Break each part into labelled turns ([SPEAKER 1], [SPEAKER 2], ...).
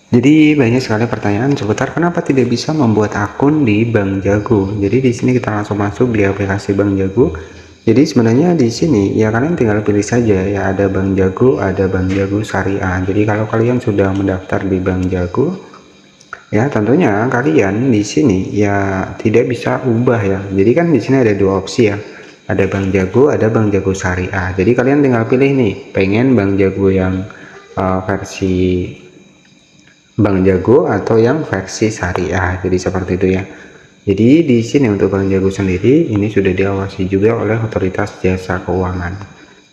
[SPEAKER 1] Jadi banyak sekali pertanyaan seputar kenapa tidak bisa membuat akun di Bank Jago. Jadi di sini kita langsung masuk di aplikasi Bank Jago. Jadi sebenarnya di sini ya kalian tinggal pilih saja ya, ada Bank Jago, ada Bank Jago Syariah. Jadi kalau kalian sudah mendaftar di Bank Jago, ya tentunya kalian di sini ya tidak bisa ubah ya. Jadi kan di sini ada dua opsi ya. Ada Bank Jago, ada Bank Jago Syariah. Jadi kalian tinggal pilih nih, pengen Bank Jago yang versi Bank Jago atau yang versi syariah. Jadi seperti itu ya. Jadi di sini untuk Bank Jago sendiri ini sudah diawasi juga oleh otoritas jasa keuangan.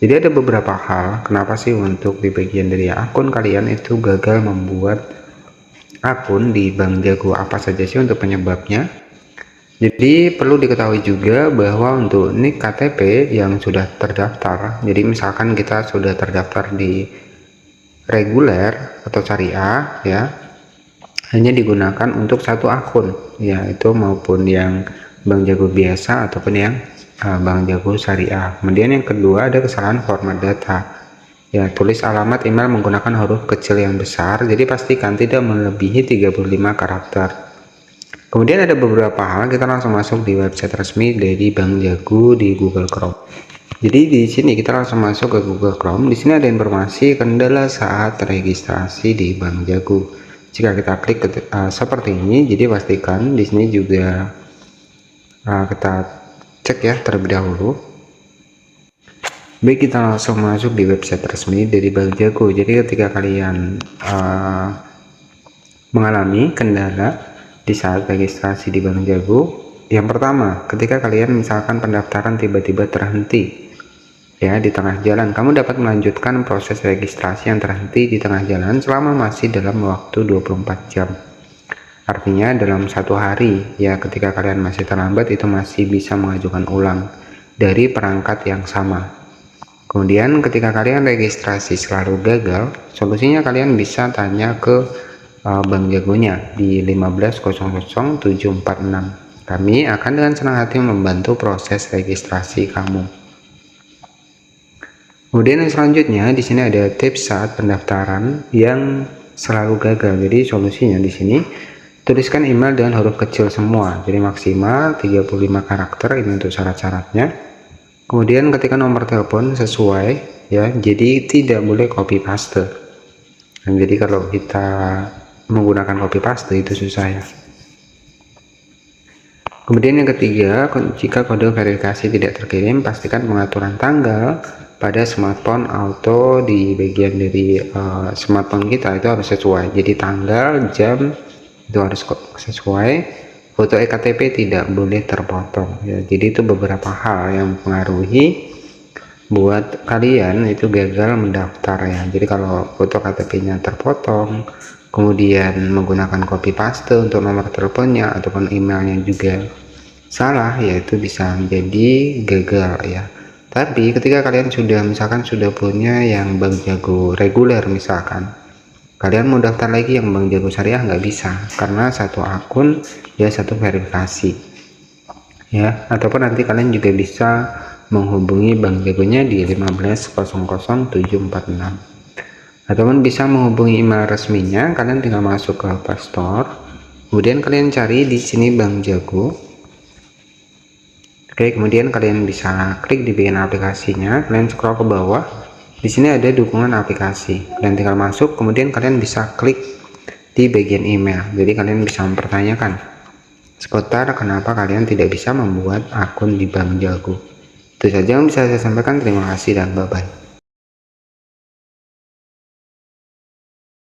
[SPEAKER 1] Jadi ada beberapa hal kenapa sih untuk di bagian dari akun kalian itu gagal membuat akun di Bank Jago, apa saja sih untuk penyebabnya. Jadi perlu diketahui juga bahwa untuk NIK KTP yang sudah terdaftar, jadi misalkan kita sudah terdaftar di reguler atau syariah ya, hanya digunakan untuk satu akun, yaitu maupun yang Bank Jago biasa ataupun yang Bank Jago Syariah. Kemudian yang kedua ada kesalahan format data. Ya, tulis alamat email menggunakan huruf kecil yang besar, jadi pastikan tidak melebihi 35 karakter. Kemudian ada beberapa hal, kita langsung masuk di website resmi dari Bank Jago di Google Chrome. Jadi di sini kita langsung masuk ke Google Chrome. Di sini ada informasi kendala saat registrasi di Bank Jago. Jika kita klik seperti ini, jadi pastikan di sini juga kita cek ya terlebih dahulu. Baik, kita langsung masuk di website resmi dari Bank Jago. Jadi ketika kalian mengalami kendala di saat registrasi di Bank Jago, yang pertama, ketika kalian misalkan pendaftaran tiba-tiba terhenti ya di tengah jalan, kamu dapat melanjutkan proses registrasi yang terhenti di tengah jalan selama masih dalam waktu 24 jam. Artinya dalam satu hari ya, ketika kalian masih terlambat itu masih bisa mengajukan ulang dari perangkat yang sama. Kemudian ketika kalian registrasi selalu gagal, solusinya kalian bisa tanya ke Bank Jagonya di 1500746. Kami akan dengan senang hati membantu proses registrasi kamu. Kemudian yang selanjutnya di sini ada tips saat pendaftaran yang selalu gagal. Jadi solusinya di sini tuliskan email dengan huruf kecil semua. Jadi maksimal 35 karakter ini untuk syarat-syaratnya. Kemudian ketika nomor telepon sesuai ya, jadi tidak boleh copy paste. Dan jadi kalau kita menggunakan copy paste itu susah ya. Kemudian yang ketiga, jika kode verifikasi tidak terkirim, pastikan pengaturan tanggal pada smartphone auto di bagian dari smartphone kita itu harus sesuai. Jadi tanggal, jam itu harus sesuai. Foto ektp tidak boleh terpotong ya. Jadi itu beberapa hal yang mempengaruhi buat kalian itu gagal mendaftar ya. Jadi kalau foto KTP-nya terpotong, kemudian menggunakan copy paste untuk nomor teleponnya ataupun emailnya juga salah, yaitu bisa menjadi gagal ya. Tapi ketika kalian sudah misalkan sudah punya yang Bank Jago reguler misalkan, kalian mau daftar lagi yang Bank Jago Syariah nggak bisa, karena satu akun ya satu verifikasi ya. Ataupun nanti kalian juga bisa menghubungi Bank Jagonya di 1500746, ataupun bisa menghubungi email resminya. Kalian tinggal masuk ke Play Store, kemudian kalian cari di sini Bank Jago. Oke, kemudian kalian bisa klik di bagian aplikasinya, kalian scroll ke bawah. Di sini ada dukungan aplikasi, kalian tinggal masuk, kemudian kalian bisa klik di bagian email. Jadi kalian bisa mempertanyakan seputar kenapa kalian tidak bisa membuat akun di Bank Jago. Itu saja yang bisa saya sampaikan. Terima kasih dan bye bye.